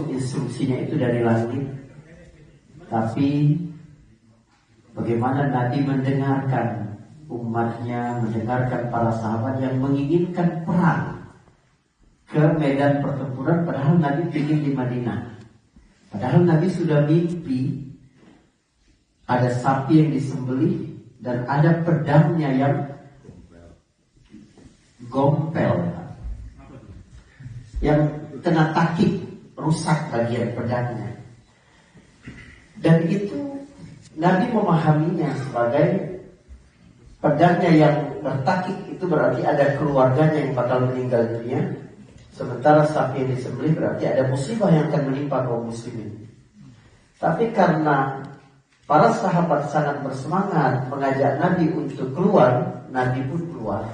instruksinya itu dari langit, tapi bagaimana Nabi mendengarkan umatnya, mendengarkan para sahabat yang menginginkan perang ke medan pertempuran, padahal Nabi ingin di Madinah. Padahal Nabi sudah mimpi ada sapi yang disembelih dan ada pedangnya yang gompel, yang kena takik, rusak bagian pedangnya. Dan itu Nabi memahaminya sebagai pedangnya yang bertakik itu berarti ada keluarganya yang bakal meninggal dunia, sementara sapi yang disembelih berarti ada musibah yang akan menimpa kaum muslimin. Tapi karena para sahabat sangat bersemangat mengajak Nabi untuk keluar, Nabi pun keluar.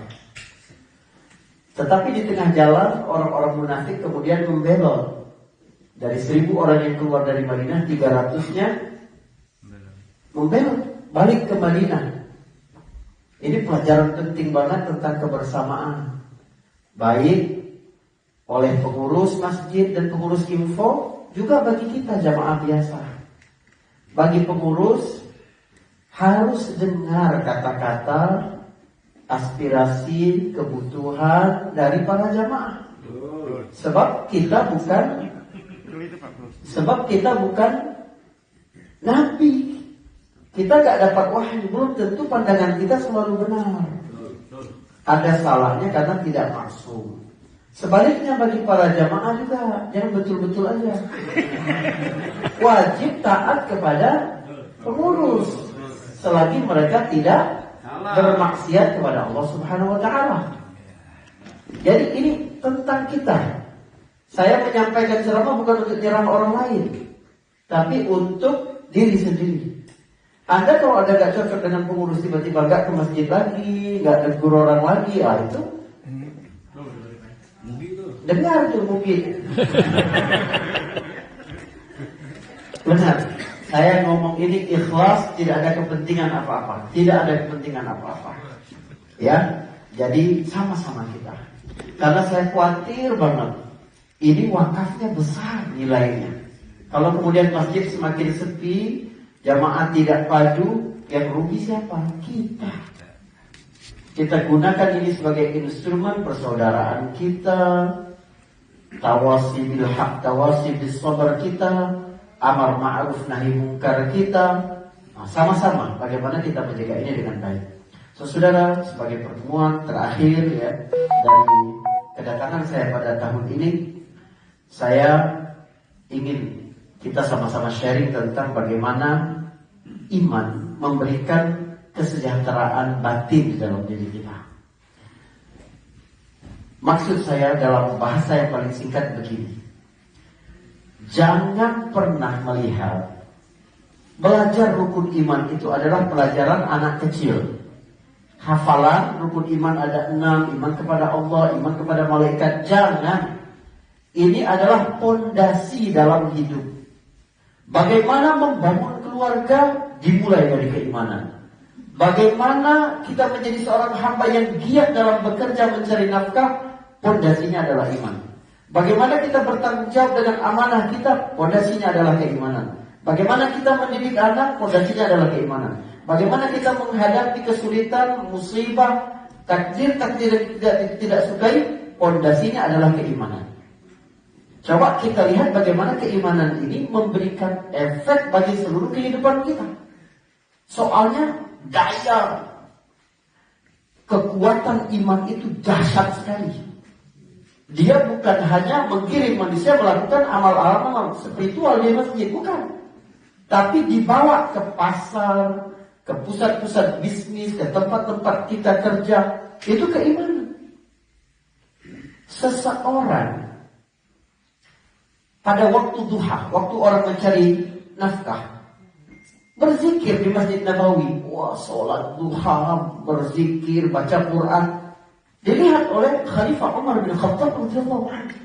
Tetapi di tengah jalan orang-orang munafik kemudian membelot. Dari 1000 orang yang keluar dari Madinah, 300-nya membelot balik ke Madinah. Ini pelajaran penting banget tentang kebersamaan, baik oleh pengurus masjid dan pengurus info, juga bagi kita jamaah biasa. Bagi pengurus harus dengar kata-kata, aspirasi, kebutuhan dari para jamaah. Sebab kita bukan nabi. Kita gak dapat wahyu, belum tentu pandangan kita selalu benar. Ada salahnya karena tidak maksum. Sebaliknya bagi para jamaah juga, jangan betul-betul aja. Wajib taat kepada pengurus selagi mereka tidak bermaksiat kepada Allah Subhanahu wa taala. Jadi ini tentang kita. Saya menyampaikan ceramah bukan untuk nyerang orang lain, tapi untuk diri sendiri. Anda kalau ada gak cocok dengan pengurus, tiba-tiba gak ke masjid lagi, gak negur orang lagi, itu dengar tuh mungkin. Benar, saya ngomong ini ikhlas, tidak ada kepentingan apa-apa. Tidak ada kepentingan apa-apa. Ya, jadi sama-sama kita. Karena saya khawatir banget, ini wakafnya besar nilainya. Kalau kemudian masjid semakin sepi, jamaah tidak padu, yang rugi siapa? Kita. Kita gunakan ini sebagai instrumen persaudaraan kita, tawasi bil haq, tawasi bis sabar kita, amar ma'ruf nahi munkar kita. Sama-sama bagaimana kita menjaga ini dengan baik. Saudara, sebagai pertemuan terakhir ya dari kedatangan saya pada tahun ini, saya ingin kita sama-sama sharing tentang bagaimana iman memberikan kesejahteraan batin di dalam diri kita. Maksud saya dalam bahasa yang paling singkat begini. Jangan pernah melihat belajar rukun iman itu adalah pelajaran anak kecil. Hafalan rukun iman ada 6, iman kepada Allah, iman kepada malaikat. Jangan. Ini adalah pondasi dalam hidup. Bagaimana membangun keluarga dimulai dari keimanan. Bagaimana kita menjadi seorang hamba yang giat dalam bekerja mencari nafkah, pondasinya adalah iman. Bagaimana kita bertanggung jawab dengan amanah kita, pondasinya adalah keimanan. Bagaimana kita mendidik anak, pondasinya adalah keimanan. Bagaimana kita menghadapi kesulitan, musibah, takdir-takdir yang tidak sukai, pondasinya adalah keimanan. Coba kita lihat bagaimana keimanan ini memberikan efek bagi seluruh kehidupan kita. Soalnya daya kekuatan iman itu dahsyat sekali. Dia bukan hanya mengirim manusia melakukan amal-amal spiritual di masjid, bukan. Tapi dibawa ke pasar, ke pusat-pusat bisnis, ke tempat-tempat kita kerja. Itu keimanan. Seseorang pada waktu duha, waktu orang mencari nafkah, berzikir di Masjid Nabawi. Wah, sholat duha, berzikir, baca Quran. Dilihat oleh Khalifah Umar bin Khattab radhiyallahu anhu.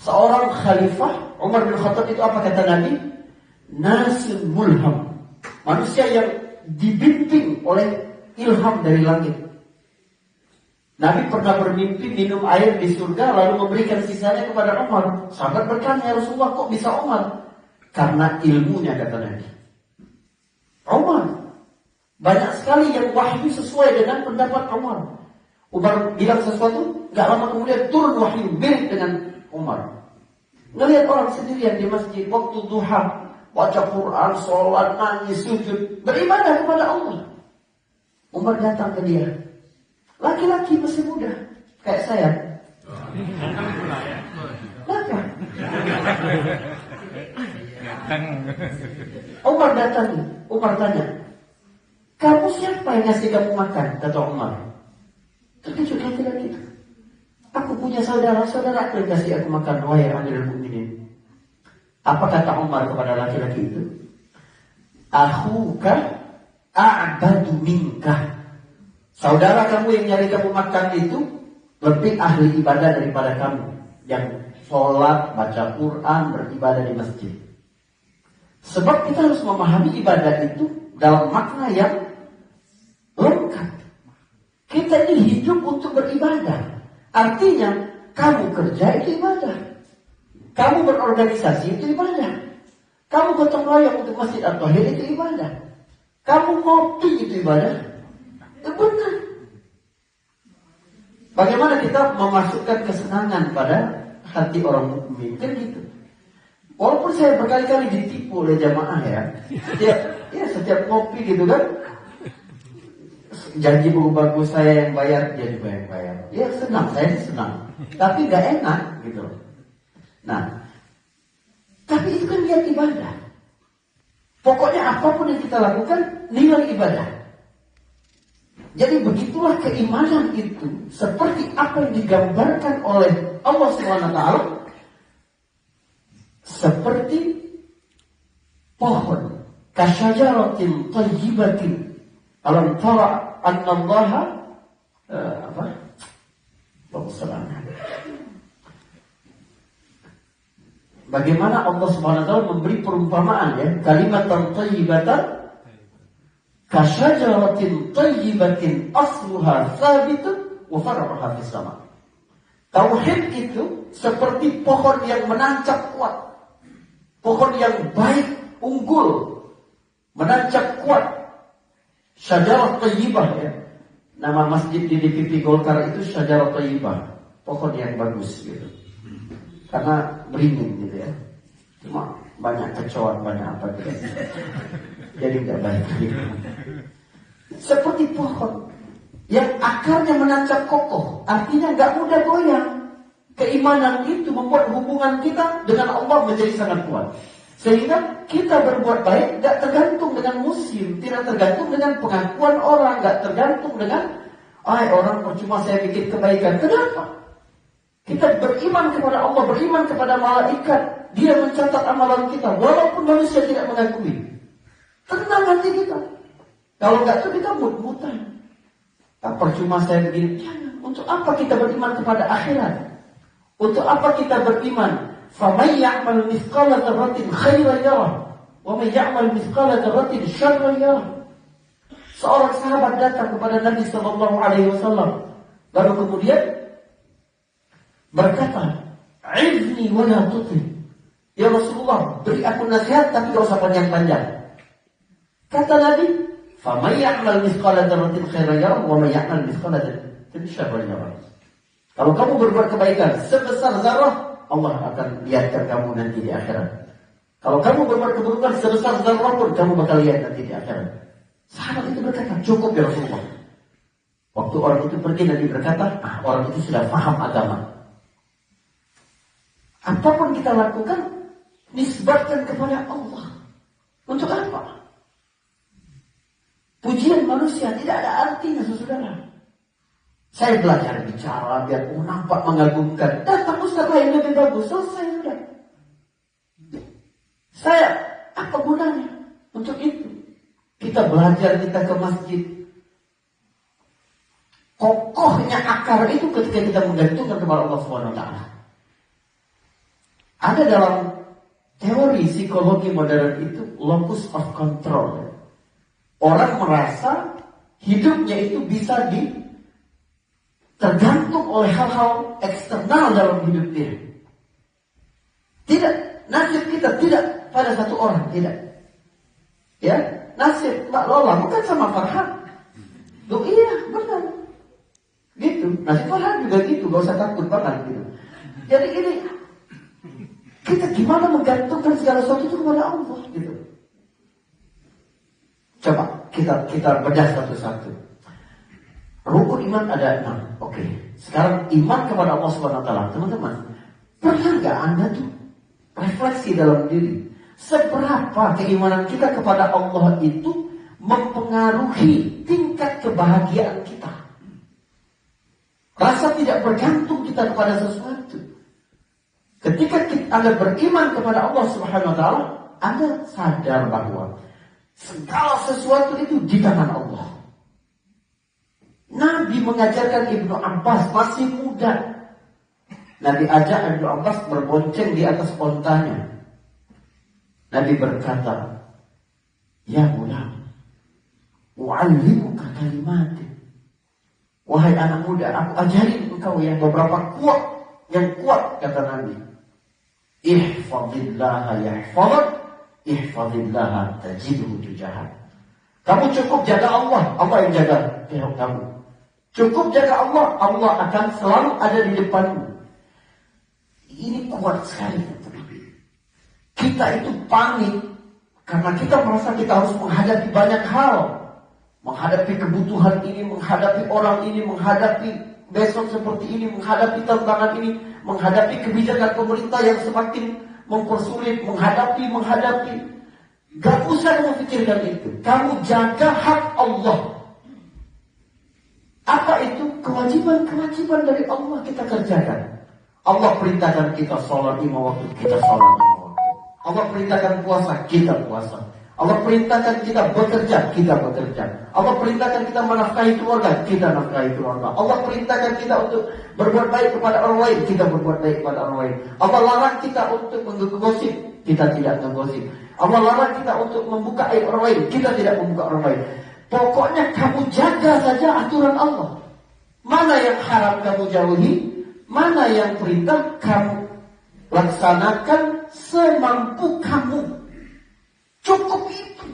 Seorang Khalifah Umar bin Khattab itu apa kata Nabi? Nasil mulham. Manusia yang dibimbing oleh ilham dari langit. Nabi pernah bermimpi minum air di surga lalu memberikan sisanya kepada Umar. Sahabat bertanya, ya Rasulullah kok bisa Umar? Karena ilmunya, kata Nabi. Umar, banyak sekali yang wahyu sesuai dengan pendapat Umar. Umar bilang sesuatu, gak lama kemudian turun wahyu mirip dengan Umar. Ngelihat orang sendirian di masjid waktu duha, baca Quran, sholat, nangis, sujud, beribadah kepada Allah. Umar datang ke dia. Laki-laki masih muda, kayak saya. Kenapa? Umar datang, Umar tanya, kamu siapa yang ngasih kamu makan? Kata Umar. Terkejut laki-laki itu. Aku punya saudara-saudara yang kasih aku makan, wahai Amirul Mukminin. Apa kata Umar kepada laki-laki itu? Akhuka a'badu minka. Saudara kamu yang nyari kamu makan itu lebih ahli ibadah daripada kamu, yang sholat, baca Quran, beribadah di masjid. Sebab kita harus memahami ibadah itu dalam makna yang lengkap. Kita ini hidup untuk beribadah. Artinya kamu kerja itu ibadah, kamu berorganisasi itu ibadah, kamu gotong royong untuk masjid At-Tahir itu ibadah, kamu ngopi itu ibadah. Benar. Bagaimana kita memasukkan kesenangan pada hati orang mukmin? Kan gitu. Walaupun saya berkali-kali ditipu oleh jamaah ya, setiap ngopi gitu kan, janji buku bagus saya yang bayar, dia juga yang bayar. Ya senang, saya senang. Tapi gak enak gitu. Nah, tapi itu kan niat ibadah. Pokoknya apapun yang kita lakukan, nilai ibadah. Jadi begitulah keimanan itu, seperti apa yang digambarkan oleh Allah SWT, seperti pohon kasyajaratin thayyibatin. Alam tara anna Allah bagaimana Allah SWT memberi perumpamaan ya, kalimatan thayyibatan kasyajaratin thayyibatin asluha thabitun wa far'uha fis sama. Tauhid itu seperti pohon yang menancap kuat, pohon yang baik, unggul, menancap kuat. Syajarah thayyibah ya. Nama masjid di DPP Golkar itu Syajarah thayyibah, pohon yang bagus gitu. Karena beringin gitu ya. Cuma banyak kecoak, banyak apa gitu. Jadi tidak baik gitu. Seperti pohon yang akarnya menancap kokoh, artinya nggak mudah goyang. Keimanan itu membuat hubungan kita dengan Allah menjadi sangat kuat. Sehingga kita berbuat baik nggak tergantung dengan musim, tidak tergantung dengan pengakuan orang, nggak tergantung dengan orang percuma saya bikin kebaikan. Kenapa? Kita beriman kepada Allah, beriman kepada malaikat, dia mencatat amalan kita, walaupun manusia tidak mengakui. Tenang hati kita. Kalau nggak itu kita mut-mutan. Percuma saya begini. Jangan. Untuk apa kita beriman kepada akhirat? Untuk apa kita beriman? فَمَنْ يَعْمَلْ مِثْقَالَ ذَرَّةٍ خَيْرًا يَرَهُ وَمَنْ يَعْمَلْ مِثْقَالَ ذَرَّةٍ شَرًّا يَرَهُ. Seorang sahabat datang kepada Nabi SAW, lalu kemudian berkata, "Izni wa la tuti." Ya Rasulullah, beri aku nasihat tapi gak usah panjang-panjang. Kata Nabi, فَمَنْ يَعْمَلْ مِثْقَالَ ذَرَّةٍ خَيْرًا يَرَهُ وَمَنْ يَعْمَلْ مِثْقَالَ ذَرَّةٍ شَرًّا يَرَهُ. Kalau kamu berbuat kebaikan sebesar zarah, Allah akan lihatkan kamu nanti di akhirat. Kalau kamu berbuat keburukan sebesar zarah pun, kamu bakal lihat nanti di akhirat. Sahabat itu berkata, cukup ya Rasulullah. Waktu orang itu pergi, Nabi berkata, orang itu sudah paham agama. Apapun kita lakukan, nisbatkan kepada Allah. Untuk apa? Pujian manusia tidak ada artinya, saudara. Saya belajar bicara biar nampak mengagumkan. Datang ustaz lain lebih bagus. Selesai sudah. Saya apa gunanya untuk itu? Kita belajar, kita ke masjid. Kokohnya akar itu ketika kita menggantungkan kepada Allah SWT. Ada dalam teori psikologi modern itu locus of control. Orang merasa hidupnya itu bisa tergantung oleh hal-hal eksternal dalam hidup dia. Tidak, nasib kita tidak pada satu orang, tidak. Ya, nasib Mbak Lola bukan sama Farhan. Loh iya, benar. Gitu, nasib Farhan juga gitu, gak usah takut banget gitu. Jadi ini, kita gimana menggantungkan segala sesuatu itu kepada Allah gitu. Coba kita bedah satu-satu. Rukun iman ada 6. Oke. Sekarang iman kepada Allah Subhanahu wa taala. Teman-teman, pernah enggak Anda tuh refleksi dalam diri seberapa keimanan kita kepada Allah itu mempengaruhi tingkat kebahagiaan kita? Rasa tidak bergantung kita kepada sesuatu. Ketika Anda beriman kepada Allah Subhanahu wa taala, Anda sadar bahwa segala sesuatu itu di tangan Allah. Nabi mengajarkan Ibnu Abbas masih muda. Nabi ajak Ibnu Abbas berbonceng di atas ontanya. Nabi berkata, "Ya gulam, u'allimuka kalimatin." Wahai anak muda, aku ajarin engkau yang beberapa yang kuat, kata Nabi. Ihfazillaha yahfazak, ihfazillaha tajidhu tujahak. Kamu cukup jaga Allah, Allah yang jaga kamu. Cukup jaga Allah, Allah akan selalu ada di depanmu. Ini kuat sekali. Kita itu panik karena kita merasa kita harus menghadapi banyak hal. Menghadapi kebutuhan ini, menghadapi orang ini, menghadapi besok seperti ini, menghadapi tantangan ini, menghadapi kebijakan pemerintah yang semakin mempersulit, menghadapi. Gak usah memikirkan itu. Kamu jaga hak Allah. Apa itu? Kewajiban dari Allah kita kerjakan. Allah perintahkan kita sholat 5 waktu, kita sholat 5 waktu. Allah perintahkan puasa, kita puasa. Allah perintahkan kita bekerja, kita bekerja. Allah perintahkan kita menafkahi keluarga, kita nafkahi keluarga. Allah perintahkan kita untuk berbuat baik kepada orang lain, kita berbuat baik kepada orang lain. Allah larang kita untuk menggosip, kita tidak menggosip. Allah larang kita untuk membuka aib orang lain, kita tidak membuka orang lain. Pokoknya kamu jaga saja aturan Allah. Mana yang haram kamu jauhi, mana yang perintah kamu laksanakan semampu kamu. Cukup itu.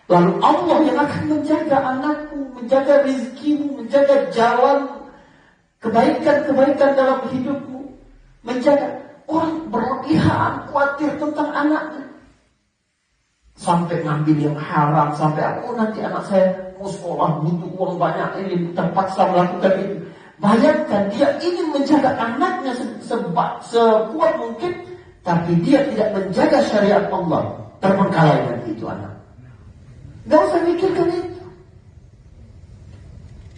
Lalu Allah yang akan menjaga anakmu, menjaga rezekimu, menjaga jalan kebaikan-kebaikan dalam hidupmu, menjaga. Orang berlebihan khawatir tentang anaknya, sampai ngambil yang haram, sampai aku nanti anak saya mau sekolah butuh uang banyak, ini terpaksa melakukan itu. Bayangkan dia ingin menjaga anaknya sekuat mungkin, tapi dia tidak menjaga syariat Allah, terbengkalai nanti itu anak. Gak usah mikirkan itu.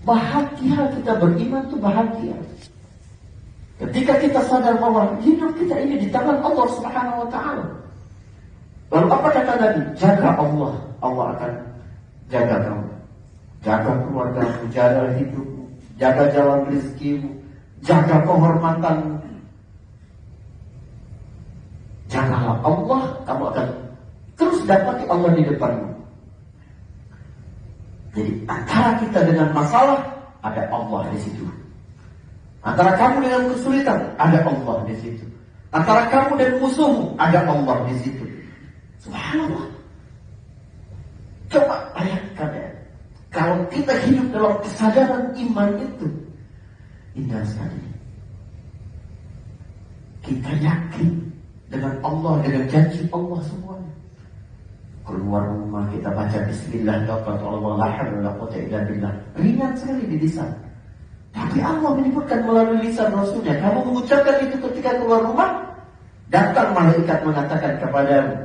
Bahagia kita beriman itu bahagia ketika kita sadar bahwa hidup kita ini di tangan Allah Subhanahu wa taala. Lalu apa kata Nabi? Jaga Allah, Allah akan jaga kamu. Jaga keluargamu, jaga hidupmu, jaga jalan rezekimu, jaga kehormatanmu. Jagalah Allah, kamu akan terus dapati Allah di depanmu. Jadi antara kita dengan masalah, ada Allah di situ. Antara kamu dengan kesulitan, ada Allah di situ. Antara kamu dan musuhmu, ada Allah di situ. Subhanallah. Coba bayangkan ya, kalau kita hidup dalam kesadaran iman itu, indah sekali. Kita yakin dengan Allah, dengan janji Allah semuanya. Keluar rumah kita baca Bismillah, ringan sekali di lisan. Tapi Allah menyebutkan melalui lisan Rasulnya, kamu mengucapkan itu ketika keluar rumah, datang malaikat mengatakan kepadamu,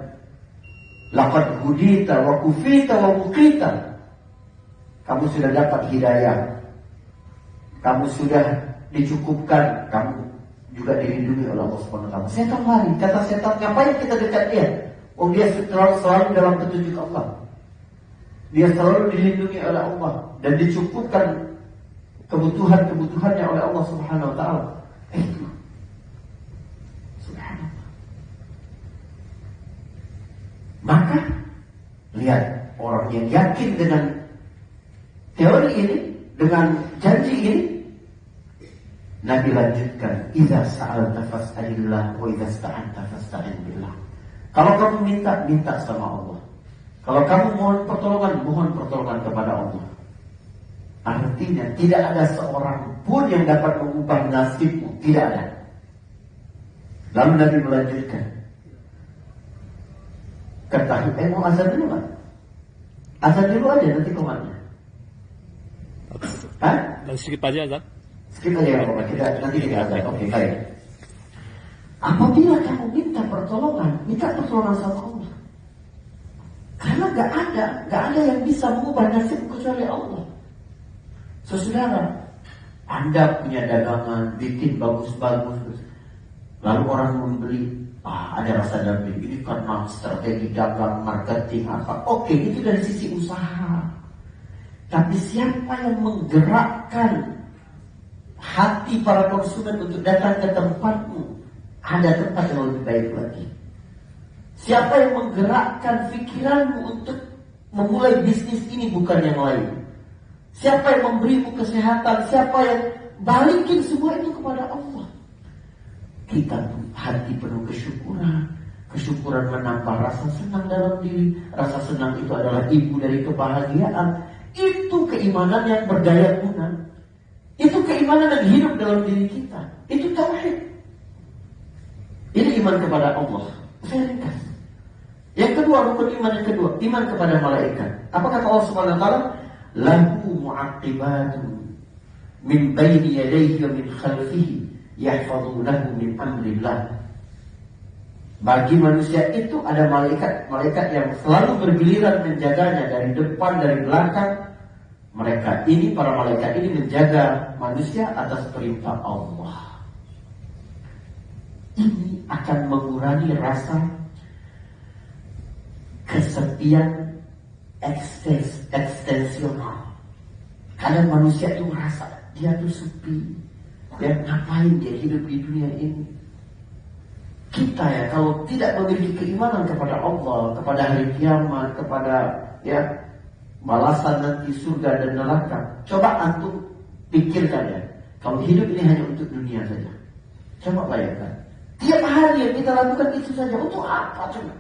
laqad hudita wa kufita wa muqita. Kamu sudah dapat hidayah, kamu sudah dicukupkan, kamu juga dilindungi oleh Allah Subhanahu wa taala. Setan lari, kata setan, ngapain kita dekat dia? Oh, dia selalu dalam petunjuk Allah. Dia selalu dilindungi oleh Allah dan dicukupkan kebutuhannya oleh Allah Subhanahu wa taala. Itu subhanallah. Maka lihat, orang yang yakin dengan teori ini, dengan janji ini, Nabi lanjutkan, idza sa'alta fas'alillah wa idza ista'anta fasta'in billah. Kalau kamu minta, minta sama Allah. Kalau kamu mohon pertolongan kepada Allah. Artinya tidak ada seorang pun yang dapat mengubah nasibmu, tidak ada. Lalu Nabi melanjutkan, ketahui, mau azan dulu kan? Azan dulu aja nanti kemana? Hah? Sedikit aja azan. Sedikit aja Bapak, nanti kita azan. Oke, baik. Apabila kamu minta pertolongan sama Allah. Karena gak ada yang bisa mengubah nasib kecuali Allah. Saudara, Anda punya dagangan, bikin bagus-bagus, lalu orang membeli, ada rasa dalam ini karena strategi dagang, marketing apa. Oke, itu dari sisi usaha. Tapi siapa yang menggerakkan hati para konsumen untuk datang ke tempatmu? Ada tempat yang lebih baik lagi. Siapa yang menggerakkan pikiranmu untuk memulai bisnis ini bukan yang lain? Siapa yang memberimu kesehatan? Siapa yang balikin semua itu kepada Allah? Kita hati penuh kesyukuran. Kesyukuran menambah rasa senang dalam diri. Rasa senang itu adalah ibu dari kebahagiaan. Itu keimanan yang berdaya guna. Itu keimanan yang hidup dalam diri kita. Itu tauhid. Ini iman kepada Allah. Saya ringkas. Yang kedua, rukun iman yang kedua, iman kepada malaikat. Apa kata Allah Subhanahu wa taala? Lahu mu'aqibatun min baini yadayhi wa min khalfihi yahfazunahu min amrillah. Bagi manusia itu ada malaikat yang selalu bergiliran menjaganya dari depan, dari belakang. Mereka ini, para malaikat ini menjaga manusia atas perintah Allah. Ini akan mengurangi rasa kesepian eksistensional. Kadang manusia itu merasa dia tuh sepi. Ya, ngapain dia hidup di dunia ini? Kita ya, kalau tidak memiliki keimanan kepada Allah, kepada hari kiamat, kepada ya balasan nanti surga dan neraka. Coba antum pikirkan ya, kalau hidup ini hanya untuk dunia saja. Coba bayangkan, tiap hari yang kita lakukan itu saja, untuk apa coba?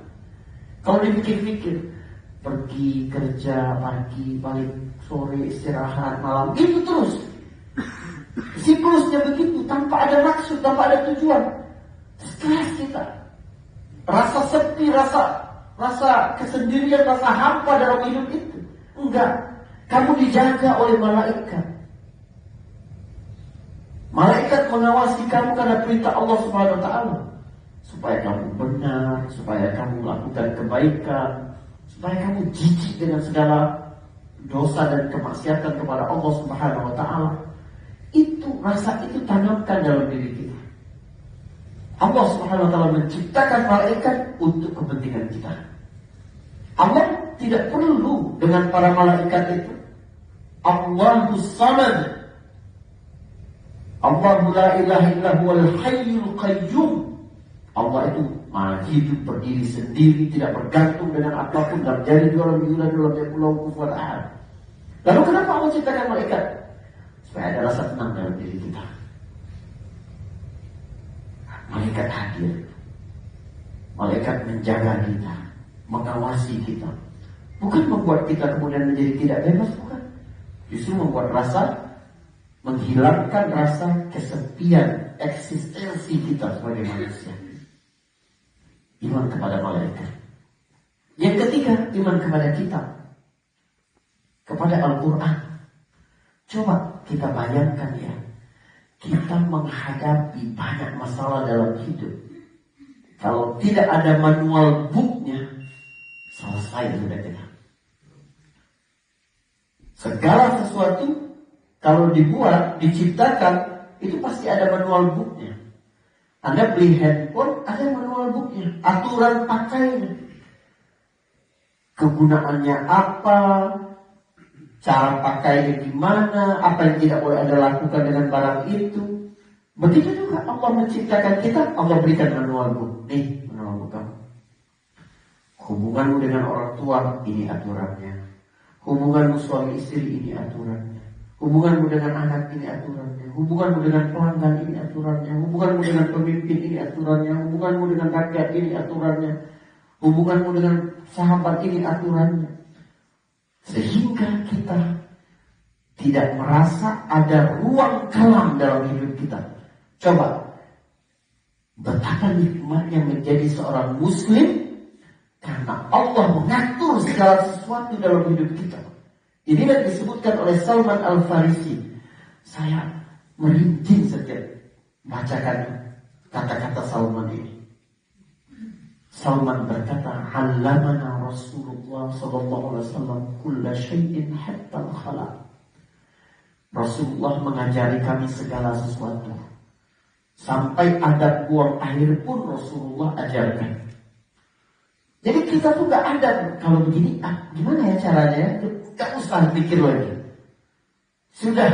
Kalau dipikir-pikir, pergi kerja pagi, balik sore, istirahat malam, itu terus. Siklusnya begitu, tanpa ada maksud, tanpa ada tujuan. Stres kita, rasa sepi, rasa kesendirian, rasa hampa dalam hidup itu. Enggak, kamu dijaga oleh malaikat. Malaikat mengawasi kamu karena perintah Allah Subhanahu wa taala. Supaya kamu benar, supaya kamu melakukan kebaikan, supaya kamu jijik dengan segala dosa dan kemaksiatan kepada Allah Subhanahu wa taala. Itu rasa itu tanamkan dalam diri kita. Allah Subhanahu wa taala menciptakan malaikat untuk kepentingan kita. Allah tidak perlu dengan para malaikat itu. Allahus Samad. Allahu la ilaha illa huwal hayyul qayyum. Allah itu hidup berdiri sendiri, tidak bergantung dengan apapun, dalam jadi dalam yulan dalam pulau kufuwan ahad. Lalu kenapa Allah ciptakan malaikat? Supaya ada rasa tenang dalam diri kita. Malaikat hadir. Malaikat menjaga kita, mengawasi kita. Bukan membuat kita kemudian menjadi tidak bebas, bukan. Justru membuat menghilangkan rasa kesepian eksistensi kita sebagai manusia. Iman kepada malaikat. Yang ketiga, iman kepada kitab, kepada Al-Quran. Coba kita bayangkan ya, kita menghadapi banyak masalah dalam hidup. Kalau tidak ada manual booknya, selesai sudah kita. Segala sesuatu kalau dibuat, diciptakan, itu pasti ada manual booknya. Anda beli handphone, ada manual booknya, aturan pakainya, kegunaannya apa, cara pakainya gimana, apa yang tidak boleh Anda lakukan dengan barang itu. Begitu juga Allah menciptakan kita, Allah berikan manual book. Nih manual book kamu. Hubunganmu dengan orang tua, ini aturannya. Hubunganmu suami istri, ini aturannya. Hubunganmu dengan anak ini aturannya, hubunganmu dengan pelanggan ini aturannya, hubunganmu dengan pemimpin ini aturannya, hubunganmu dengan rakyat ini aturannya, hubunganmu dengan sahabat ini aturannya. Sehingga kita tidak merasa ada ruang kelam dalam hidup kita. Coba, betapa nikmatnya menjadi seorang muslim karena Allah mengatur segala sesuatu dalam hidup kita. Ini yang disebutkan oleh Salman Al-Farisi. Saya merinding setiap bacakan kata-kata Salman ini. Salman berkata, "Allamana Rasulullah sallallahu alaihi wasallam kulla syai'in hatta al-khala." Rasulullah mengajari kami segala sesuatu. Sampai adab buang air pun Rasulullah ajarkan. Jadi kita tuh gak ada kalau begini, gimana ya caranya? Gak usah pikir lagi. Sudah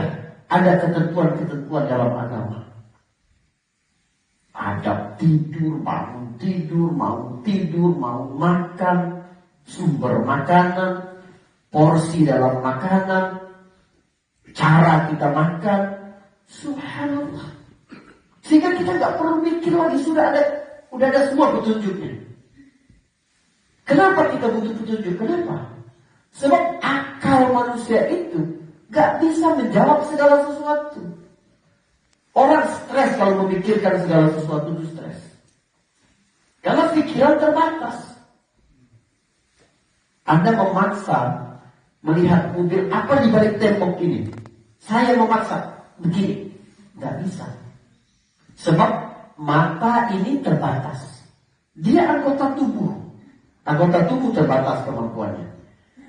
ada ketentuan-ketentuan dalam agama. Adab tidur, mau tidur, mau makan, sumber makanan, porsi dalam makanan, cara kita makan. Subhanallah. Sehingga kita gak perlu mikir lagi, sudah ada semua petunjuknya. Kenapa kita butuh petunjuk? Kenapa? Sebab akal manusia itu gak bisa menjawab segala sesuatu. Orang stres kalau memikirkan segala sesuatu itu stres. Karena pikiran terbatas. Anda memaksa melihat mobil apa di balik tembok ini. Saya memaksa begini. Gak bisa. Sebab mata ini terbatas. Dia anggota tubuh. Anggota tubuh terbatas kemampuannya.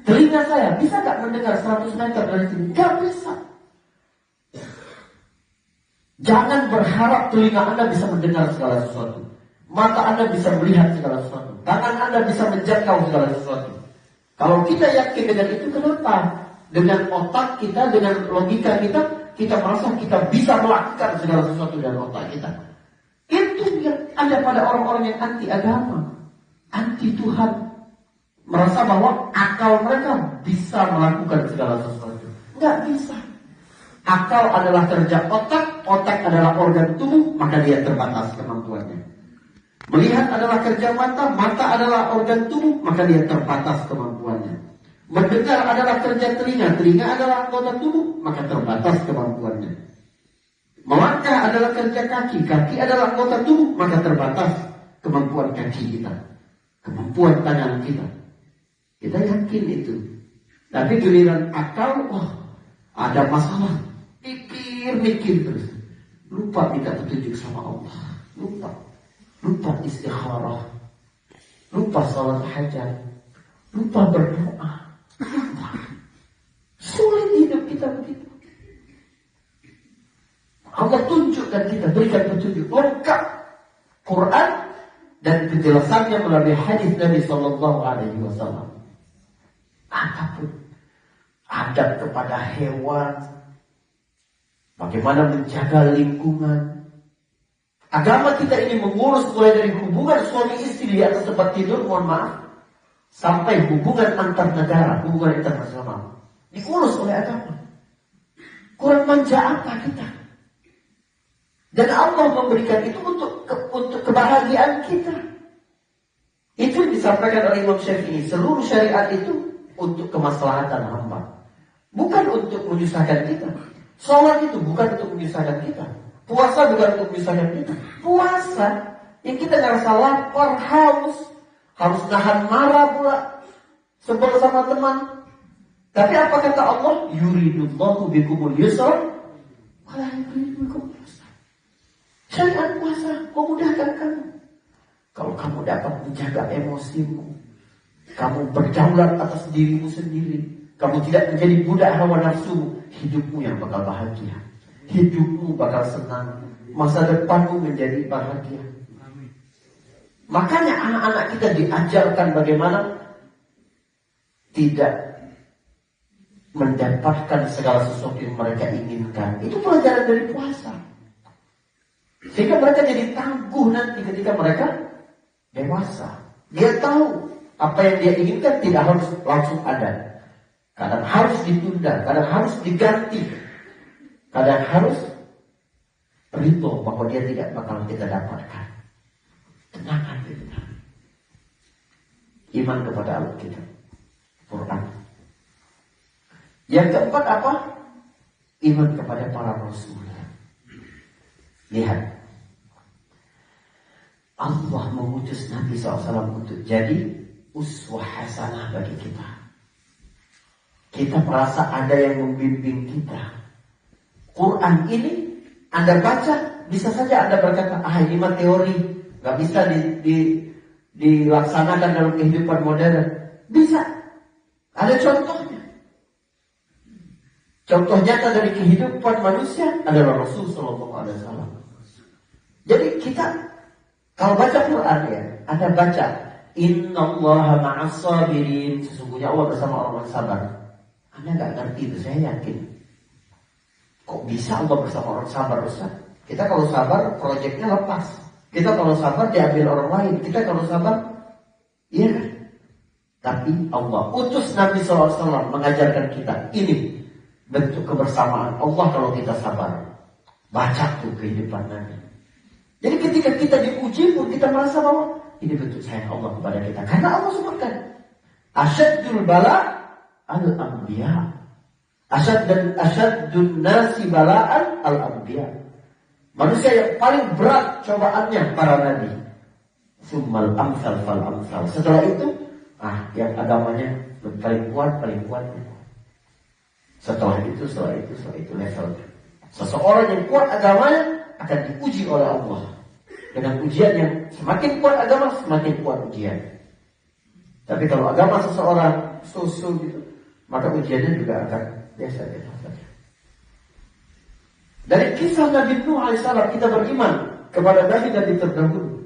Telinga saya bisa gak mendengar 100 meter dari sini? Gak bisa. Jangan berharap telinga Anda bisa mendengar segala sesuatu. Mata Anda bisa melihat segala sesuatu. Tangan Anda bisa menjangkau segala sesuatu. Kalau kita yakin dengan itu, kenapa? Dengan otak kita, dengan logika kita merasa kita bisa melakukan segala sesuatu dengan otak kita. Itu yang ada pada orang-orang yang anti agama, anti Tuhan. Merasa bahwa akal mereka bisa melakukan segala sesuatu. Nggak bisa. Akal adalah kerja otak, otak adalah organ tubuh, maka dia terbatas kemampuannya. Melihat adalah kerja mata, mata adalah organ tubuh, maka dia terbatas kemampuannya. Mendengar adalah kerja telinga, telinga adalah anggota tubuh, maka terbatas kemampuannya. Melangkah adalah kerja kaki, kaki adalah anggota tubuh, maka terbatas kemampuan kaki kita, kemampuan tangan kita. Kita yakin itu. Tapi giliran akal, wah, ada masalah. Mikir terus. Lupa minta petunjuk sama Allah. Lupa istikharah. Lupa salat hajat. Lupa berdoa. Sulit hidup kita begitu. Allah tunjukkan kita, berikan petunjuk lengkap Quran dan penjelasannya melalui hadis Nabi Sallallahu Alaihi Wasallam. Apapun, adab kepada hewan, bagaimana menjaga lingkungan. Agama kita ini mengurus mulai dari hubungan suami istri di atas tempat tidur, mohon maaf, sampai hubungan antar negara, hubungan internasional, diurus oleh agama. Kurang manja apa kita? Dan Allah memberikan itu untuk kebahagiaan kita. Itu yang disampaikan oleh Imam Syafi'i. Seluruh syariat itu untuk kemaslahatan hamba, bukan untuk menyusahkan kita. Sholat itu bukan untuk menyusahkan kita. Puasa bukan untuk menyusahkan kita. Puasa yang kita ngerasa lapar, haus, harus nahan marah pula, sebel sama teman. Tapi apa kata Allah? Yuridullahu bikumul yusra wala yuridu bikumul usra. Syariat puasa memudahkan kamu. Kalau kamu dapat menjaga emosimu, kamu berdaulat atas dirimu sendiri, kamu tidak menjadi budak hawa nafsu, hidupmu yang bakal bahagia, hidupmu bakal senang, masa depanmu menjadi bahagia. Makanya anak-anak kita diajarkan bagaimana tidak mendapatkan segala sesuatu yang mereka inginkan. Itu pelajaran dari puasa. Sehingga mereka jadi tangguh nanti ketika mereka dewasa. Dia tahu apa yang dia inginkan tidak harus langsung ada. Kadang harus ditunda, kadang harus diganti Kadang harus ridho bahwa dia tidak bakal kita dapatkan. Tenangkan kita. Iman kepada Alkitab, Quran. Yang keempat apa? Iman kepada para rasul. Lihat, Allah mengutus Nabi SAW untuk jadi uswah hasanah bagi kita. Kita merasa ada yang membimbing kita. Quran ini Anda baca, bisa saja Anda berkata, ini mah teori, gak bisa dilaksanakan dalam kehidupan modern. Bisa. Ada contohnya. Contoh nyata dari kehidupan manusia adalah Rasul SAW. Jadi kita kalau baca Quran ya, Anda baca Innallaha ma'as sabirin, sesungguhnya Allah bersama orang-orang sabar. Anda gak ngerti itu, saya yakin. Kok bisa Allah bersama orang sabar, Ustaz? Kita kalau sabar, proyeknya lepas. Kita kalau sabar, diambil orang lain. Kita kalau sabar, iya kan? Tapi Allah utus Nabi SAW mengajarkan kita, ini bentuk kebersamaan Allah kalau kita sabar. Baca tuh kehidupan Nabi. Jadi ketika kita diuji pun kita merasa bahwa ini bentuk sayang Allah kepada kita. Karena Allah sebutkan asyaddul bala al-anbiya. Asyaddun nasi bala'an al-anbiya. Manusia yang paling berat cobaannya para nabi. Summal amsal fal amsal. Setelah itu, yang agamanya paling kuat. Setelah itu level. Seseorang yang kuat agamanya akan diuji oleh Allah. Dengan ujian yang semakin kuat agama, semakin kuat ujian. Tapi kalau agama seseorang susu gitu, maka ujiannya juga akan biasa saja. Dari kisah Nabi Nuh alaihissalam kita beriman kepada Nabi terdahulu.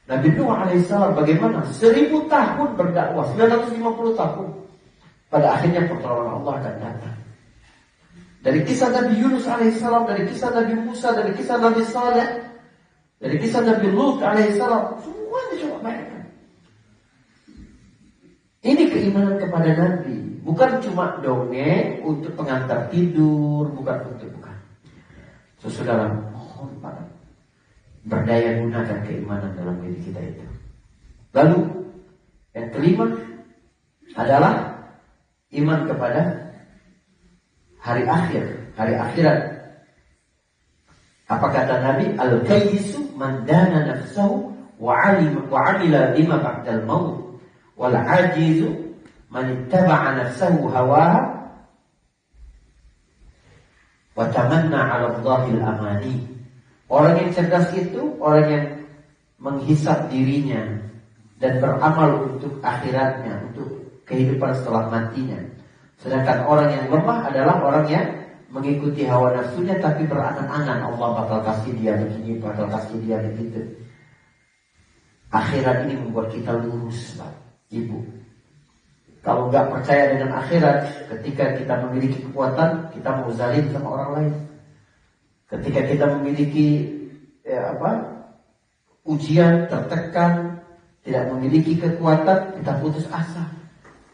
Nabi Nuh alaihissalam bagaimana 1000 tahun berdakwah, 950 tahun. Pada akhirnya pertolongan Allah akan datang. Dari kisah Nabi Yunus alaihissalam, dari kisah Nabi Musa, dari kisah Nabi Saleh, dari kisah Nabi Lut alaihissalam, semuanya coba bayangkan. Ini keimanan kepada Nabi, bukan cuma dongeng untuk pengantar tidur, bukan. Saudara, mohon Pak, berdaya gunakan keimanan dalam diri kita itu. Lalu yang kelima adalah iman kepada hari akhir, hari akhirat. Apa kata Nabi? Al-kayyisu man dana nafsahu wa 'amila bima ba'dal maut, wal 'ajizu man ittaba'a nafsahu hawaha wa tamanna 'ala Allahil amani. Orang yang cerdas itu orang yang menghisap dirinya dan beramal untuk akhiratnya, untuk kehidupan setelah matinya. Sedangkan orang yang lemah adalah orang yang mengikuti hawa nafsunya tapi berangan-angan Allah bakal kasih dia begini, bakal kasih dia begitu. Akhirat ini membuat kita lurus, Pak, Ibu. Kalau nggak percaya dengan akhirat, ketika kita memiliki kekuatan, kita mau zalim sama orang lain. Ketika kita memiliki ujian, tertekan, tidak memiliki kekuatan, kita putus asa.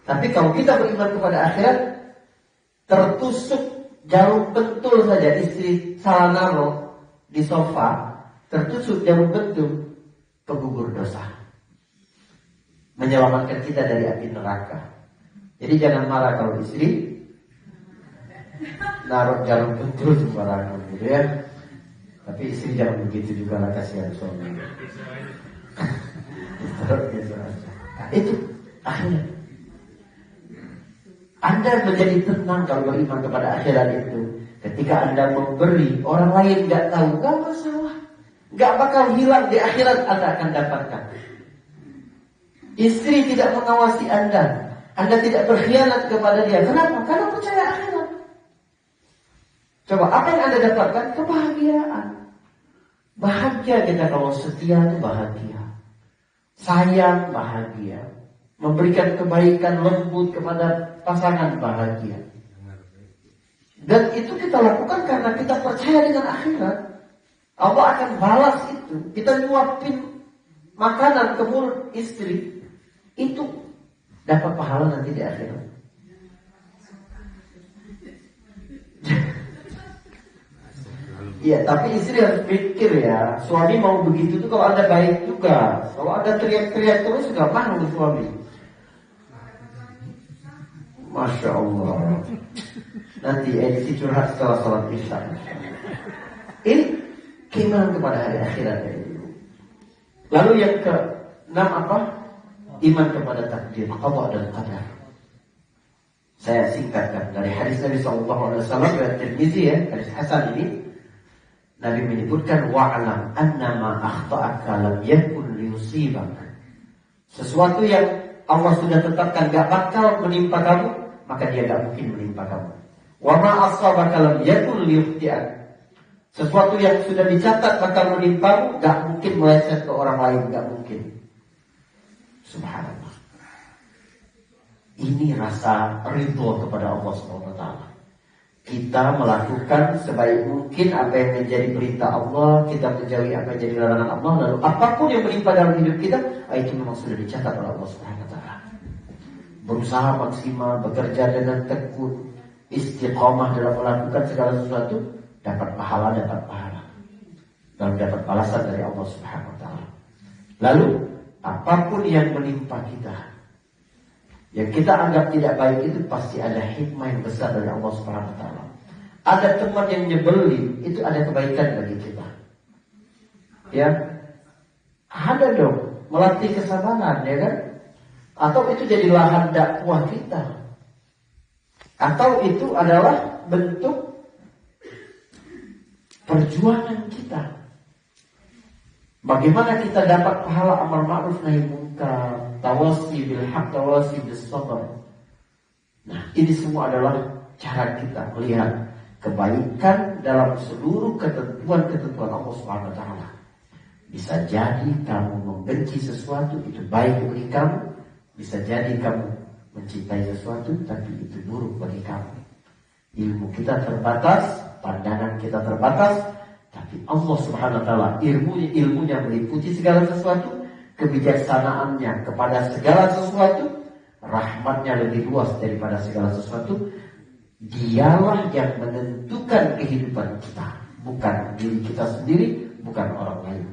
Tapi kalau kita beriman kepada akhirat, tertusuk jarum pentul saja, istri salah naruh di sofa, tertusuk jarum pentul, kegugur dosa, menyelamatkan kita dari api neraka. Jadi jangan marah kalau istri naruh jarum pentul sembarangan gitu ya. Tapi istri jangan begitu juga lah, kasihan suami. Itu akhirnya Anda menjadi tenang kalau beriman kepada akhirat itu. Ketika Anda memberi, orang lain gak tahu, gak masalah, gak bakal hilang di akhirat. Anda akan dapatkan. Istri tidak mengawasi Anda tidak berkhianat kepada dia. Kenapa? Karena percaya akhirat. Coba apa yang Anda dapatkan? Kebahagiaan. Bahagia kita kalau setia itu bahagia. Sayang bahagia. Memberikan kebaikan lembut kepada pasangan bahagia. Dan itu kita lakukan karena kita percaya dengan akhirat. Allah akan balas itu. Kita nyuapin makanan ke mulut istri, itu dapat pahala nanti di akhirat. Iya, tapi istri harus pikir ya, suami mau begitu tuh kalau Anda baik juga. Kalau Anda teriak-teriak terus nggak mau suami. Masya Allah. Nanti edisi curhat setelah sholat isya. Ini keimanan kepada hari akhirat ya. Lalu yang ke-6 apa? Iman kepada takdir, qada dan qadar. Saya singkatkan dari hadis Nabi SAW dari Tirmizi ya, hadis Hasan ini. Nabi menyebutkan wa'alam annama akhta'aka lam yakun liyusibak. Sesuatu yang Allah sudah tetapkan gak bakal menimpa kamu, maka dia gak mungkin menimpa kamu. Wa ma asabaka lam yakun liyukhti'ak. Sesuatu yang sudah dicatat bakal menimpamu, gak mungkin meleset ke orang lain, gak mungkin. Subhanallah. Ini rasa ridho kepada Allah SWT. Kita melakukan sebaik mungkin apa yang menjadi perintah Allah, kita menjauhi apa yang menjadi larangan Allah, lalu apapun yang menimpa dalam hidup kita, itu memang sudah dicatat oleh Allah Subhanahu wa taala. Berusaha maksimal, bekerja dengan tekun, istiqomah dalam melakukan segala sesuatu, dapat pahala, dan dapat balasan dari Allah Subhanahu wa taala. Lalu apapun yang menimpa kita, yang kita anggap tidak baik itu pasti ada hikmah yang besar dari Allah Subhanahu wa taala. Ada teman yang nyebelin, itu ada kebaikan bagi kita. Ya. Ada dong melatih kesabaran, ya kan? Atau itu jadi lahan dakwah kita. Atau itu adalah bentuk perjuangan kita. Bagaimana kita dapat pahala amal ma'ruf nahi munkar, tawasi bil haq, tawasi bis sabr. Nah, ini semua adalah cara kita melihat kebaikan dalam seluruh ketentuan-ketentuan Allah Subhanahu wa taala. Bisa jadi kamu membenci sesuatu itu baik bagi kamu, bisa jadi kamu mencintai sesuatu tapi itu buruk bagi kamu. Ilmu kita terbatas, pandangan kita terbatas, tapi Allah Subhanahu wa taala ilmunya meliputi segala sesuatu, kebijaksanaannya kepada segala sesuatu, rahmatnya lebih luas daripada segala sesuatu. Dialah yang menentukan kehidupan kita, bukan diri kita sendiri, bukan orang lain.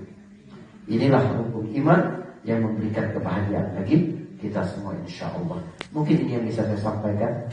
Inilah rukun iman yang memberikan kebahagiaan bagi kita semua insya Allah. Mungkin ini yang bisa saya sampaikan.